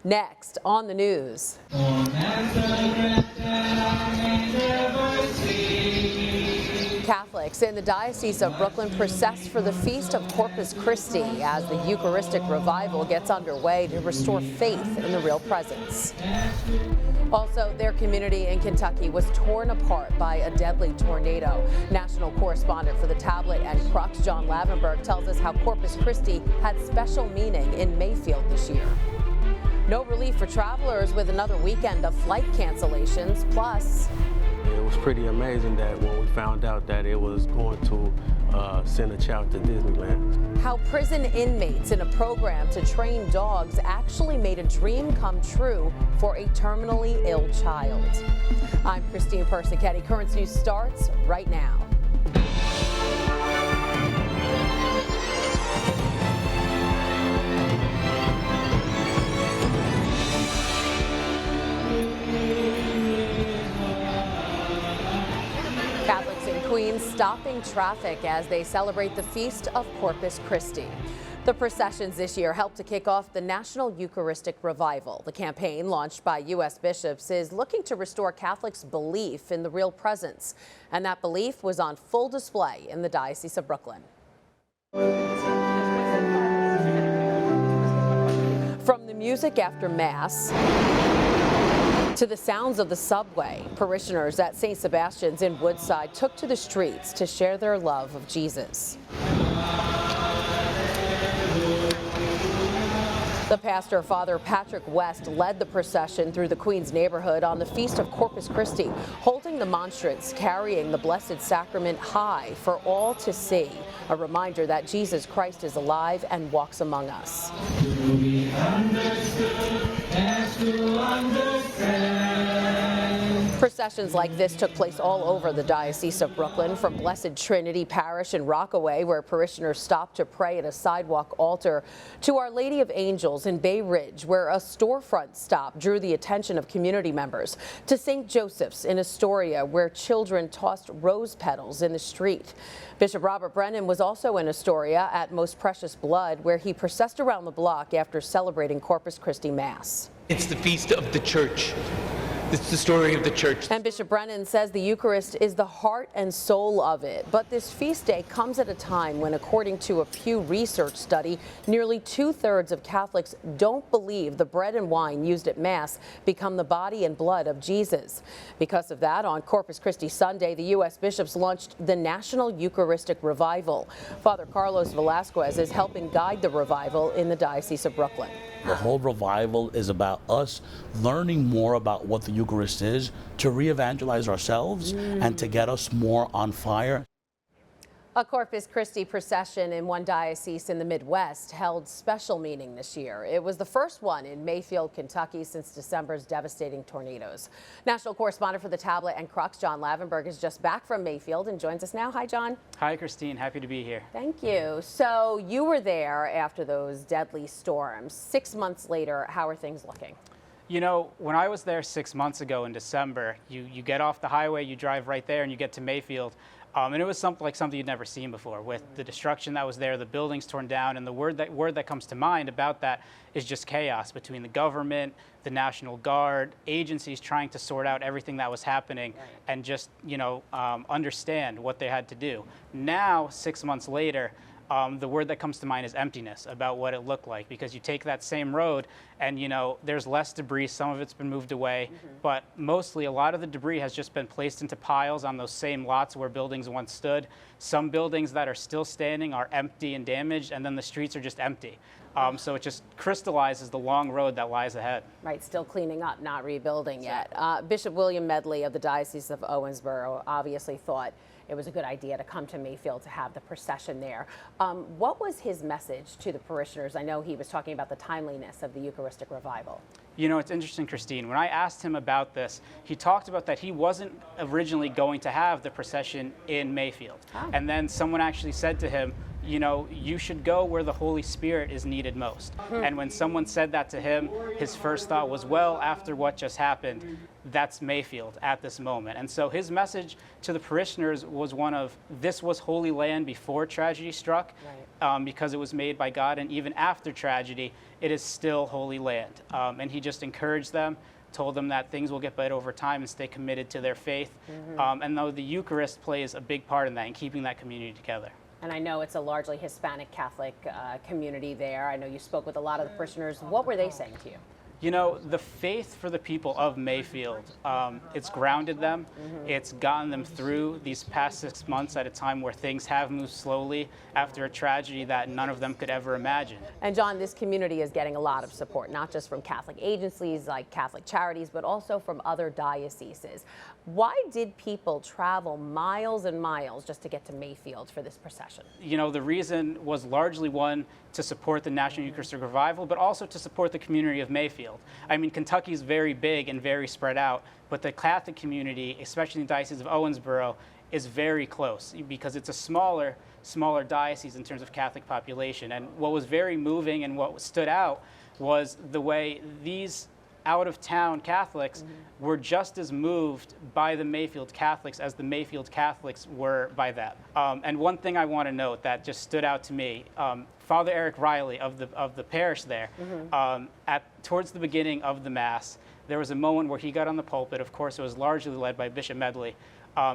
Next on the news. Catholics in the Diocese of Brooklyn process for the Feast of Corpus Christi as the Eucharistic revival gets underway to restore faith in the real presence. Also, their community in Kentucky was torn apart by a deadly tornado. National correspondent for the Tablet and Crux, John Lavenberg, tells us how Corpus Christi had special meaning in Mayfield this year. No relief for travelers with another weekend of flight cancellations, plus it was pretty amazing that when we found out that it was going to send a child to Disneyland. How prison inmates in a program to train dogs actually made a dream come true for a terminally ill child. I'm Christine Persichetti. Current News starts right now. Catholics in Queens stopping traffic as they celebrate the Feast of Corpus Christi. The processions this year helped to kick off the National Eucharistic Revival. The campaign, launched by U.S. bishops, is looking to restore Catholics' belief in the real presence. And that belief was on full display in the Diocese of Brooklyn. From the music after Mass to the sounds of the subway, parishioners at St. Sebastian's in Woodside took to the streets to share their love of Jesus. The pastor, Father Patrick West, led the procession through the Queens neighborhood on the Feast of Corpus Christi, holding the monstrance carrying the Blessed Sacrament high for all to see, a reminder that Jesus Christ is alive and walks among us. To be understood and to understand. Processions like this took place all over the Diocese of Brooklyn, from Blessed Trinity Parish in Rockaway, where parishioners stopped to pray at a sidewalk altar, to Our Lady of Angels in Bay Ridge, where a storefront stop drew the attention of community members, to St. Joseph's in Astoria, where children tossed rose petals in the street. Bishop Robert Brennan was also in Astoria at Most Precious Blood, where he processed around the block after celebrating Corpus Christi Mass. It's the feast of the church. It's the story of the church. And Bishop Brennan says the Eucharist is the heart and soul of it. But this feast day comes at a time when, according to a Pew Research study, nearly 2/3 of Catholics don't believe the bread and wine used at Mass become the body and blood of Jesus. Because of that, on Corpus Christi Sunday, the U.S. bishops launched the National Eucharistic Revival. Father Carlos Velasquez is helping guide the revival in the Diocese of Brooklyn. The whole revival is about us learning more about what the Eucharist is, to re-evangelize ourselves and to get us more on fire. A Corpus Christi procession in one diocese in the Midwest held special meaning this year. It was the first one in Mayfield, Kentucky since December's devastating tornadoes. National correspondent for the Tablet and Crux, John Lavenberg, is just back from Mayfield and joins us now. Hi, John. Hi, Christine. Happy to be here. Thank you. So you were there after those deadly storms. 6 months later, how are things looking? You know, when I was there 6 months ago in December, you get off the highway, you drive right there, and you get to Mayfield. And it was something you'd never seen before, with the destruction that was there, the buildings torn down, and the word that comes to mind about that is just chaos between the government, the National Guard, agencies trying to sort out everything that was happening and just, understand what they had to do. Now, 6 months later, the word that comes to mind is emptiness, about what it looked like, because you take that same road and, there's less debris. Some of it's been moved away, but mostly a lot of the debris has just been placed into piles on those same lots where buildings once stood. Some buildings that are still standing are empty and damaged, and then the streets are just empty. So it just crystallizes the long road that lies ahead. Right, still cleaning up, not rebuilding yet. Bishop William Medley of the Diocese of Owensboro obviously thought it was a good idea to come to Mayfield to have the procession there. What was his message to the parishioners? I know he was talking about the timeliness of the Eucharistic revival. You know, it's interesting, Christine. When I asked him about this, he talked about that he wasn't originally going to have the procession in Mayfield. Oh. And then someone actually said to him, you should go where the Holy Spirit is needed most. And when someone said that to him, his first thought was, well, after what just happened, that's Mayfield at this moment. And so his message to the parishioners was one of, this was Holy Land before tragedy struck, because it was made by God, and even after tragedy, it is still Holy Land. And he just encouraged them, told them that things will get better over time and stay committed to their faith. And though the Eucharist plays a big part in that, in keeping that community together. And I know it's a largely Hispanic Catholic community there. I know you spoke with a lot of the parishioners. What were they saying to you? You know, the faith for the people of Mayfield, it's grounded them. It's gotten them through these past 6 months at a time where things have moved slowly after a tragedy that none of them could ever imagine. And John, this community is getting a lot of support, not just from Catholic agencies like Catholic Charities, but also from other dioceses. Why did people travel miles and miles just to get to Mayfield for this procession? You know, the reason was largely one, to support the National Eucharistic Revival, but also to support the community of Mayfield. I mean, Kentucky is very big and very spread out, but the Catholic community, especially in the Diocese of Owensboro, is very close because it's a smaller diocese in terms of Catholic population. And what was very moving and what stood out was the way these out-of-town Catholics were just as moved by the Mayfield Catholics as the Mayfield Catholics were by them. And one thing I want to note that just stood out to me, Father Eric Riley of the parish there, towards the beginning of the Mass, there was a moment where he got on the pulpit. Of course, it was largely led by Bishop Medley.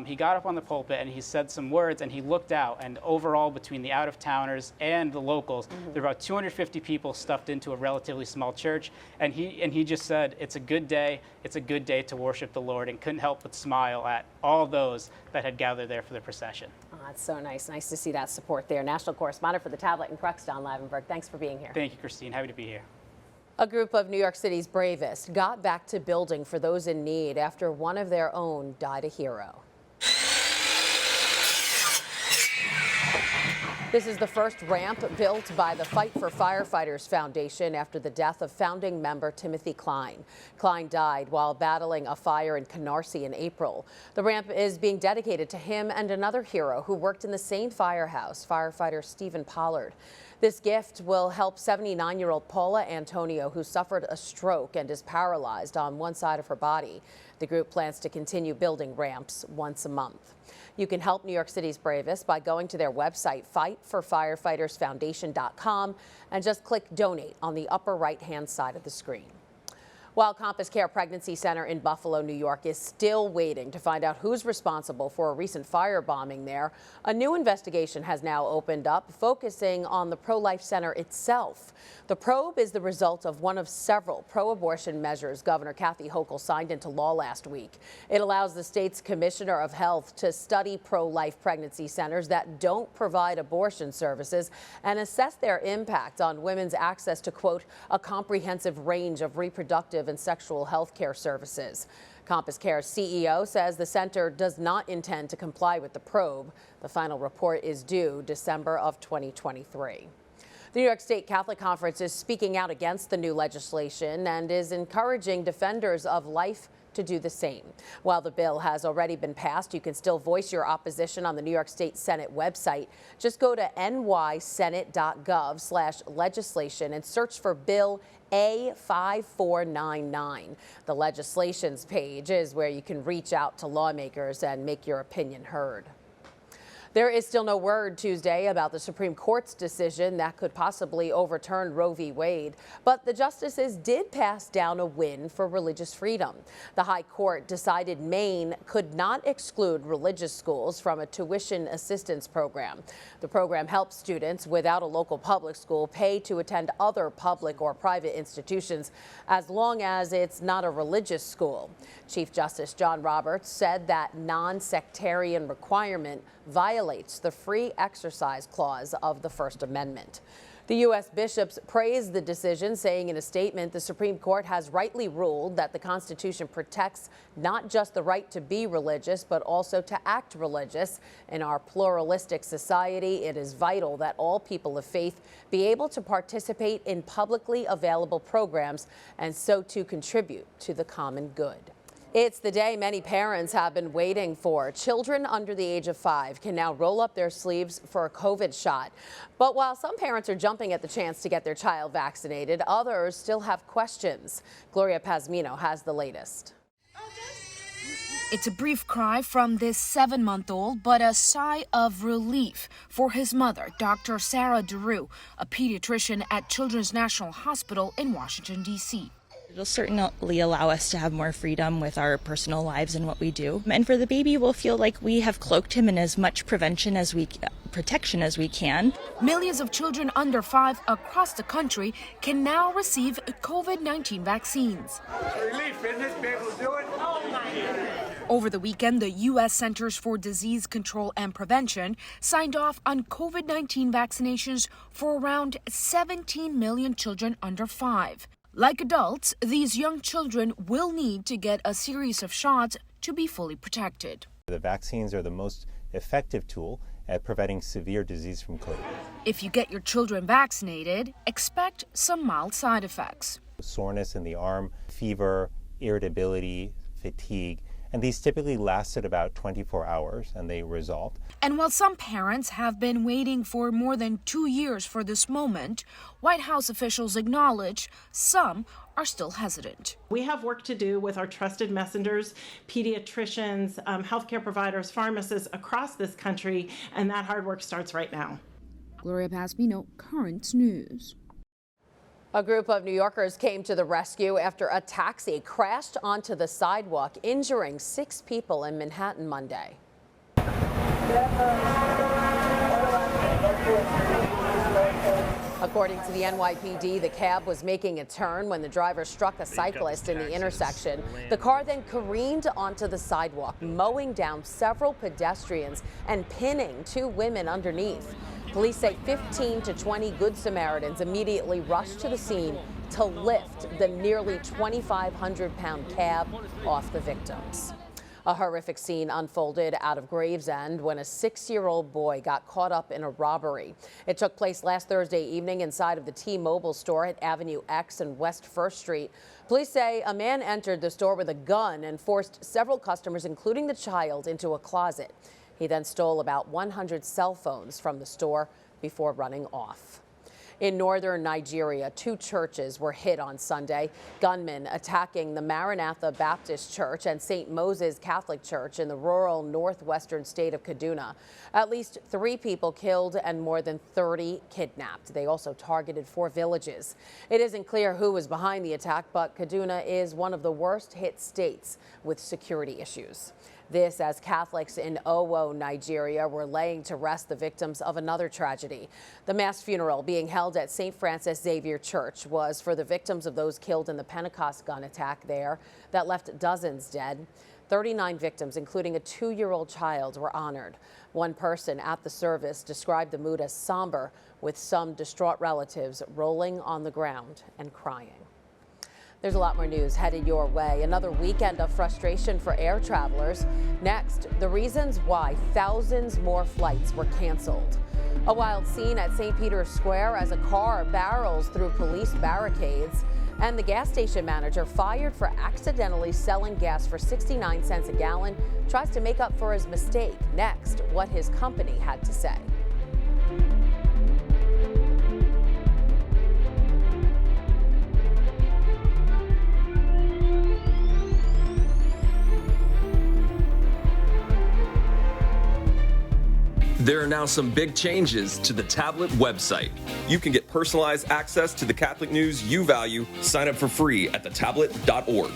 He got up on the pulpit and he said some words, and he looked out, and overall between the out-of-towners and the locals, there were about 250 people stuffed into a relatively small church, and he just said, it's a good day to worship the Lord, and couldn't help but smile at all those that had gathered there for the procession. Oh, that's so nice. Nice to see that support there. National correspondent for The Tablet and Crux, Don Lavenberg. Thanks for being here. Thank you, Christine. Happy to be here. A group of New York City's bravest got back to building for those in need after one of their own died a hero. This is the first ramp built by the Fight for Firefighters Foundation after the death of founding member Timothy Klein. Klein died while battling a fire in Canarsie in April. The ramp is being dedicated to him and another hero who worked in the same firehouse, firefighter Stephen Pollard. This gift will help 79-year-old Paula Antonio, who suffered a stroke and is paralyzed on one side of her body. The group plans to continue building ramps once a month. You can help New York City's bravest by going to their website, fightforfireFightersFoundation.com, and just click Donate on the upper right-hand side of the screen. While Compass Care Pregnancy Center in Buffalo, New York is still waiting to find out who's responsible for a recent firebombing there, a new investigation has now opened up, focusing on the pro-life center itself. The probe is the result of one of several pro-abortion measures Governor Kathy Hochul signed into law last week. It allows the state's Commissioner of Health to study pro-life pregnancy centers that don't provide abortion services and assess their impact on women's access to, quote, a comprehensive range of reproductive and sexual health care services. Compass Care's CEO says the center does not intend to comply with the probe. The final report is due December of 2023. The New York State Catholic Conference is speaking out against the new legislation and is encouraging defenders of life to do the same. While the bill has already been passed, you can still voice your opposition on the New York State Senate website. Just go to nysenate.gov/legislation and search for Bill A5499. The legislations page is where you can reach out to lawmakers and make your opinion heard. There is still no word Tuesday about the Supreme Court's decision that could possibly overturn Roe v. Wade, but the justices did pass down a win for religious freedom. The High Court decided Maine could not exclude religious schools from a tuition assistance program. The program helps students without a local public school pay to attend other public or private institutions as long as it's not a religious school. Chief Justice John Roberts said that non-sectarian requirement violates the free exercise clause of the First Amendment. The U.S. bishops praised the decision, saying in a statement the Supreme Court has rightly ruled that the Constitution protects not just the right to be religious, but also to act religious. In our pluralistic society, it is vital that all people of faith be able to participate in publicly available programs and so to contribute to the common good. It's the day many parents have been waiting for. Children under the age of 5 can now roll up their sleeves for a COVID shot. But while some parents are jumping at the chance to get their child vaccinated, others still have questions. Gloria Pazmino has the latest. Oh, It's a brief cry from this 7-month-old, but a sigh of relief for his mother, Dr. Sarah DeRue, a pediatrician at Children's National Hospital in Washington, D.C. It'll certainly allow us to have more freedom with our personal lives and what we do. And for the baby, we'll feel like we have cloaked him in as much protection as we can. Millions of children under 5 across the country can now receive COVID-19 vaccines. Relief, isn't it, to be able to do it? Oh my God. Over the weekend, the U.S. Centers for Disease Control and Prevention signed off on COVID-19 vaccinations for around 17 million children under 5. Like adults, these young children will need to get a series of shots to be fully protected. The vaccines are the most effective tool at preventing severe disease from COVID. If you get your children vaccinated, expect some mild side effects. Soreness in the arm, fever, irritability, fatigue, and these typically lasted about 24 hours and they resolved. And while some parents have been waiting for more than 2 years for this moment, White House officials acknowledge some are still hesitant. We have work to do with our trusted messengers, pediatricians, healthcare providers, pharmacists across this country, and that hard work starts right now. Gloria Paspino, Current News. A group of New Yorkers came to the rescue after a taxi crashed onto the sidewalk, injuring 6 people in Manhattan Monday. According to the NYPD, the cab was making a turn when the driver struck a cyclist in the intersection. The car then careened onto the sidewalk, mowing down several pedestrians and pinning 2 women underneath. Police say 15 to 20 Good Samaritans immediately rushed to the scene to lift the nearly 2,500-pound cab off the victims. A horrific scene unfolded out of Gravesend when a 6-year-old boy got caught up in a robbery. It took place last Thursday evening inside of the T-Mobile store at Avenue X and West 1st Street. Police say a man entered the store with a gun and forced several customers, including the child, into a closet. He then stole about 100 cell phones from the store before running off. In northern Nigeria, 2 churches were hit on Sunday. Gunmen attacking the Maranatha Baptist Church and St. Moses Catholic Church in the rural northwestern state of Kaduna. At least 3 people killed and more than 30 kidnapped. They also targeted 4 villages. It isn't clear who was behind the attack, but Kaduna is one of the worst hit states with security issues. This as Catholics in Owo, Nigeria, were laying to rest the victims of another tragedy. The mass funeral being held at St. Francis Xavier Church was for the victims of those killed in the Pentecost gun attack there that left dozens dead. 39 victims, including a 2-year-old child, were honored. One person at the service described the mood as somber, with some distraught relatives rolling on the ground and crying. There's a lot more news headed your way. Another weekend of frustration for air travelers. Next, the reasons why thousands more flights were canceled. A wild scene at St. Peter's Square as a car barrels through police barricades. And the gas station manager, fired for accidentally selling gas for 69 cents a gallon, tries to make up for his mistake. Next, what his company had to say. There are now some big changes to the tablet website. You can get personalized access to the Catholic news you value. Sign up for free at thetablet.org.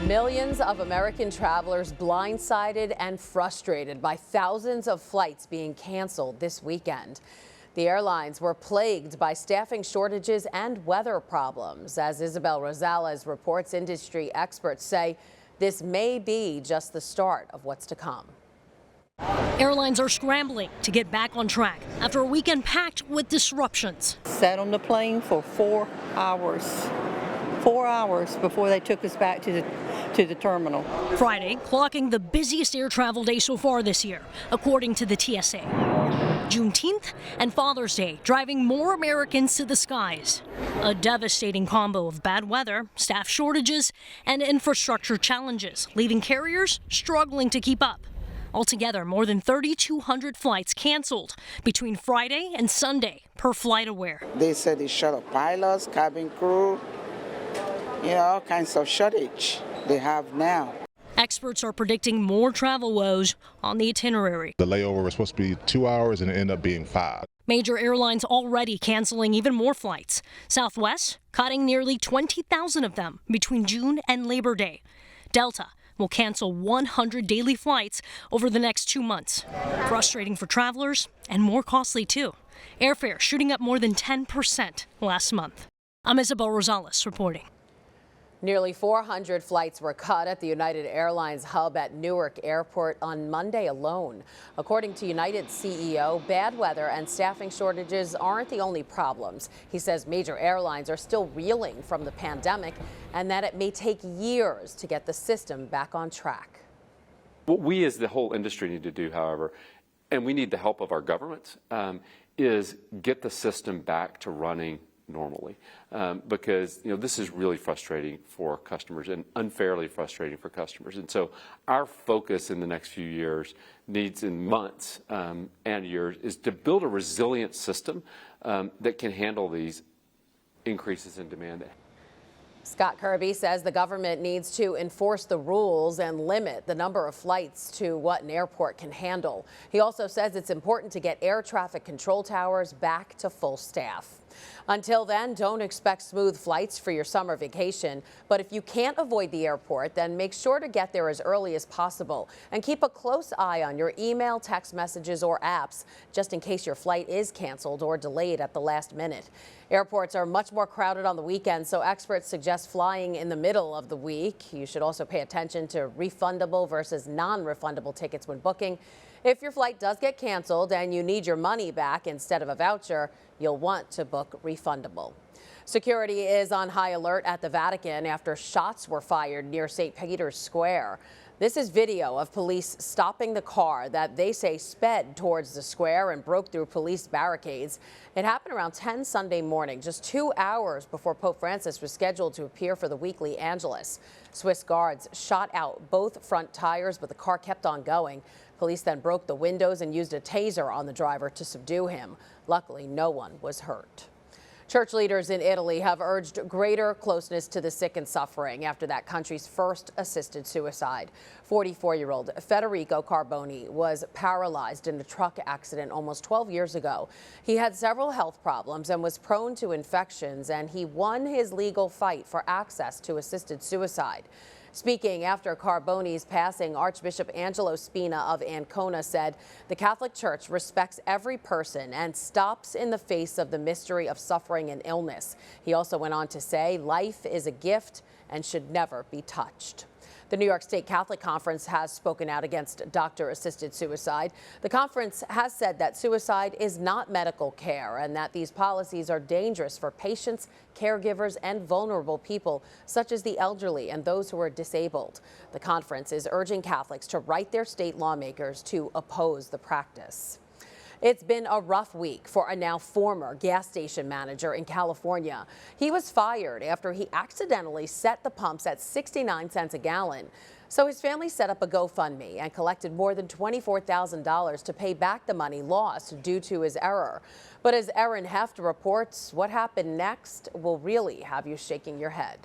Millions of American travelers blindsided and frustrated by thousands of flights being canceled this weekend. The airlines were plagued by staffing shortages and weather problems. As Isabel Rosales reports, industry experts say this may be just the start of what's to come. Airlines are scrambling to get back on track after a weekend packed with disruptions. Sat on the plane for 4 hours. 4 hours before they took us back to the terminal. Friday, clocking the busiest air travel day so far this year, according to the TSA. Juneteenth and Father's Day driving more Americans to the skies. A devastating combo of bad weather, staff shortages, and infrastructure challenges, leaving carriers struggling to keep up. Altogether, more than 3,200 flights canceled between Friday and Sunday, per FlightAware. They said they shut up pilots, cabin crew, all kinds of shortage they have now. Experts are predicting more travel woes on the itinerary. The layover was supposed to be 2 hours and it ended up being 5. Major airlines already canceling even more flights. Southwest cutting nearly 20,000 of them between June and Labor Day. Delta will cancel 100 daily flights over the next 2 months. Frustrating for travelers and more costly too. Airfare shooting up more than 10% last month. I'm Isabel Rosales reporting. Nearly 400 flights were cut at the United Airlines hub at Newark Airport on Monday alone. According to United's CEO, bad weather and staffing shortages aren't the only problems. He says major airlines are still reeling from the pandemic and that it may take years to get the system back on track. What we as the whole industry need to do, however, and we need the help of our governments, is get the system back to running normally, because this is really frustrating for customers and unfairly frustrating for customers. And so our focus in the next few years, months and years, is to build a resilient system that can handle these increases in demand. Scott Kirby says the government needs to enforce the rules and limit the number of flights to what an airport can handle. He also says it's important to get air traffic control towers back to full staff. Until then, don't expect smooth flights for your summer vacation. But if you can't avoid the airport, then make sure to get there as early as possible and keep a close eye on your email, text messages, or apps, just in case your flight is canceled or delayed at the last minute. Airports are much more crowded on the weekend, so experts suggest flying in the middle of the week. You should also pay attention to refundable versus non-refundable tickets when booking. If your flight does get canceled and you need your money back instead of a voucher, you'll want to book refundable. Security is on high alert at the Vatican after shots were fired near St. Peter's Square. This is video of police stopping the car that they say sped towards the square and broke through police barricades. It happened around 10 Sunday morning, just 2 hours before Pope Francis was scheduled to appear for the weekly Angelus. Swiss guards shot out both front tires, but the car kept on going. Police then broke the windows and used a taser on the driver to subdue him. Luckily, no one was hurt. Church leaders in Italy have urged greater closeness to the sick and suffering after that country's first assisted suicide. 44-year-old Federico Carboni was paralyzed in a truck accident almost 12 years ago. He had several health problems and was prone to infections, and he won his legal fight for access to assisted suicide. Speaking after Carboni's passing, Archbishop Angelo Spina of Ancona said the Catholic Church respects every person and stops in the face of the mystery of suffering and illness. He also went on to say life is a gift and should never be touched. The New York State Catholic Conference has spoken out against doctor-assisted suicide. The conference has said that suicide is not medical care and that these policies are dangerous for patients, caregivers, and vulnerable people, such as the elderly and those who are disabled. The conference is urging Catholics to write their state lawmakers to oppose the practice. It's been a rough week for a now former gas station manager in California. He was fired after he accidentally set the pumps at 69 cents a gallon. So his family set up a GoFundMe and collected more than $24,000 to pay back the money lost due to his error. But as Erin Heft reports, what happened next will really have you shaking your head.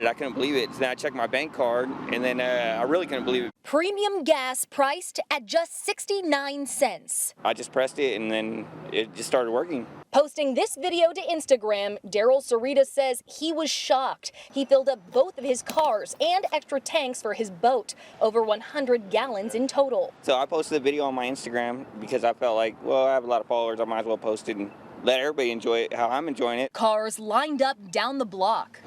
I couldn't believe it. So then I checked my bank card, and then I really couldn't believe it. Premium gas priced at just 69 cents. I just pressed it, and then it just started working. Posting this video to Instagram, Daryl Sarita says he was shocked. He filled up both of his cars and extra tanks for his boat, over 100 gallons in total. So I posted the video on my Instagram because I felt like, well, I have a lot of followers. I might as well post it and let everybody enjoy it how I'm enjoying it. Cars lined up down the block.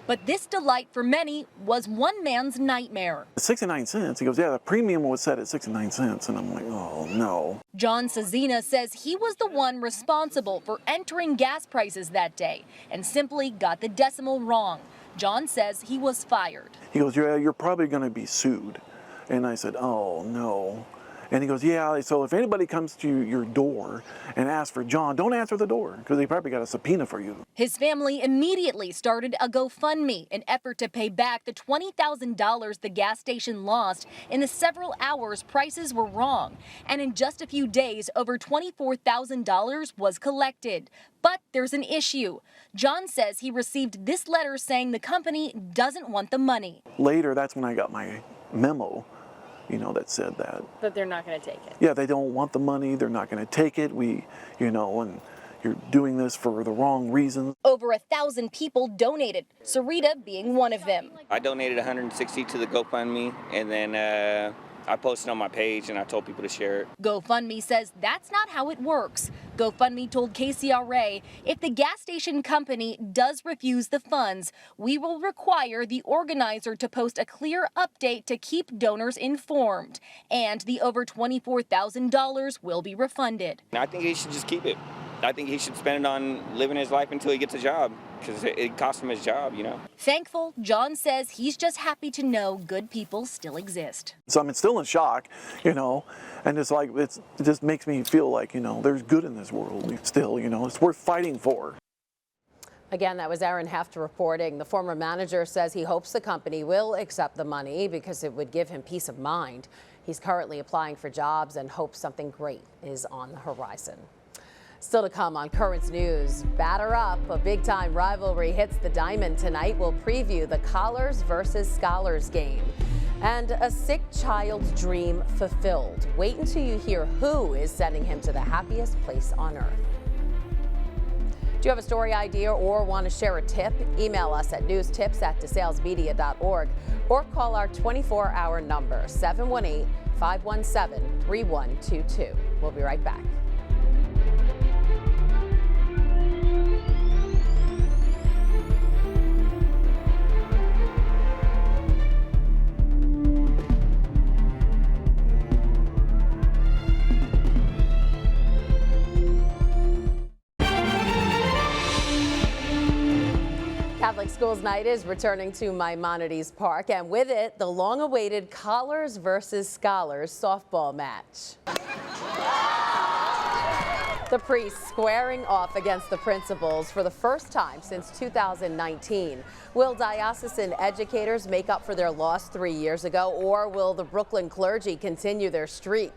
But this delight for many was one man's nightmare. 69 cents. He goes, yeah, the premium was set at 69 cents. And I'm like, oh, no. John Cezina says he was the one responsible for entering gas prices that day and simply got the decimal wrong. John says he was fired. He goes, yeah, you're probably going to be sued. And I said, oh, no. And he goes, yeah, so if anybody comes to your door and asks for John, don't answer the door because they probably got a subpoena for you. His family immediately started a GoFundMe, an effort to pay back the $20,000 the gas station lost in the several hours prices were wrong. And in just a few days, over $24,000 was collected. But there's an issue. John says he received this letter saying the company doesn't want the money. Later, that's when I got my memo, that said that. That they're not going to take it. Yeah, they don't want the money. They're not going to take it. And you're doing this for the wrong reasons. Over 1,000 people donated, Sarita being one of them. I donated $160 to the GoFundMe, and then I posted on my page and I told people to share it. GoFundMe says that's not how it works. GoFundMe told KCRA if the gas station company does refuse the funds, we will require the organizer to post a clear update to keep donors informed. And the over $24,000 will be refunded. I think he should just keep it. I think he should spend it on living his life until he gets a job, because it cost him his job, Thankful, John says he's just happy to know good people still exist. So I'm still in shock, and it's like, it just makes me feel like, there's good in this world still, it's worth fighting for. Again, that was Aaron Heft reporting. The former manager says he hopes the company will accept the money because it would give him peace of mind. He's currently applying for jobs and hopes something great is on the horizon. Still to come on Currents News, batter up. A big-time rivalry hits the diamond tonight. We'll preview the Collars versus Scholars game. And a sick child's dream fulfilled. Wait until you hear who is sending him to the happiest place on earth. Do you have a story idea or want to share a tip? Email us at newstips@desalesmedia.org or call our 24-hour number, 718-517-3122. We'll be right back. Catholic Schools Night is returning to Maimonides Park, and with it, the long-awaited Collars versus Scholars softball match. The priests squaring off against the principals for the first time since 2019. Will diocesan educators make up for their loss 3 years ago, or will the Brooklyn clergy continue their streak?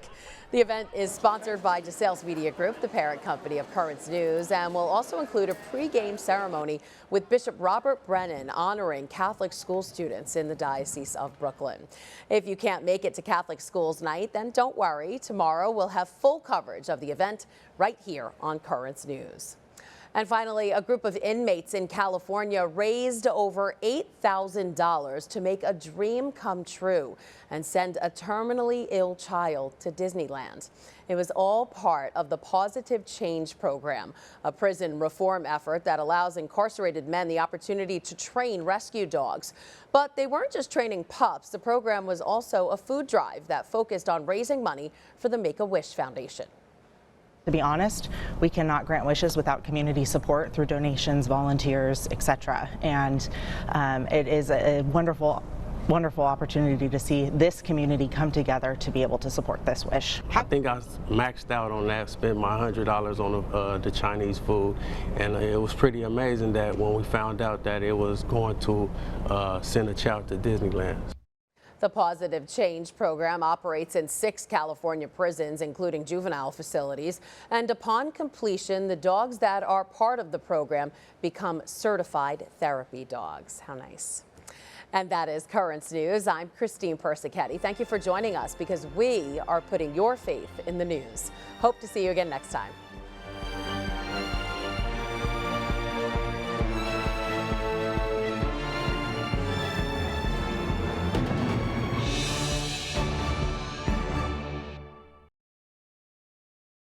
The event is sponsored by DeSales Media Group, the parent company of Currents News, and will also include a pre-game ceremony with Bishop Robert Brennan honoring Catholic school students in the Diocese of Brooklyn. If you can't make it to Catholic Schools Night, then don't worry. Tomorrow we'll have full coverage of the event right here on Currents News. And finally, a group of inmates in California raised over $8,000 to make a dream come true and send a terminally ill child to Disneyland. It was all part of the Positive Change program, a prison reform effort that allows incarcerated men the opportunity to train rescue dogs. But they weren't just training pups. The program was also a food drive that focused on raising money for the Make-A-Wish Foundation. To be honest, we cannot grant wishes without community support through donations, volunteers, etc. And it is a wonderful opportunity to see this community come together to be able to support this wish. I think I maxed out on that, spent my $100 on the Chinese food, and it was pretty amazing that when we found out that it was going to send a child to Disneyland. The Positive Change program operates in 6 California prisons, including juvenile facilities. And upon completion, the dogs that are part of the program become certified therapy dogs. How nice. And that is Currents News. I'm Christine Persichetti. Thank you for joining us because we are putting your faith in the news. Hope to see you again next time.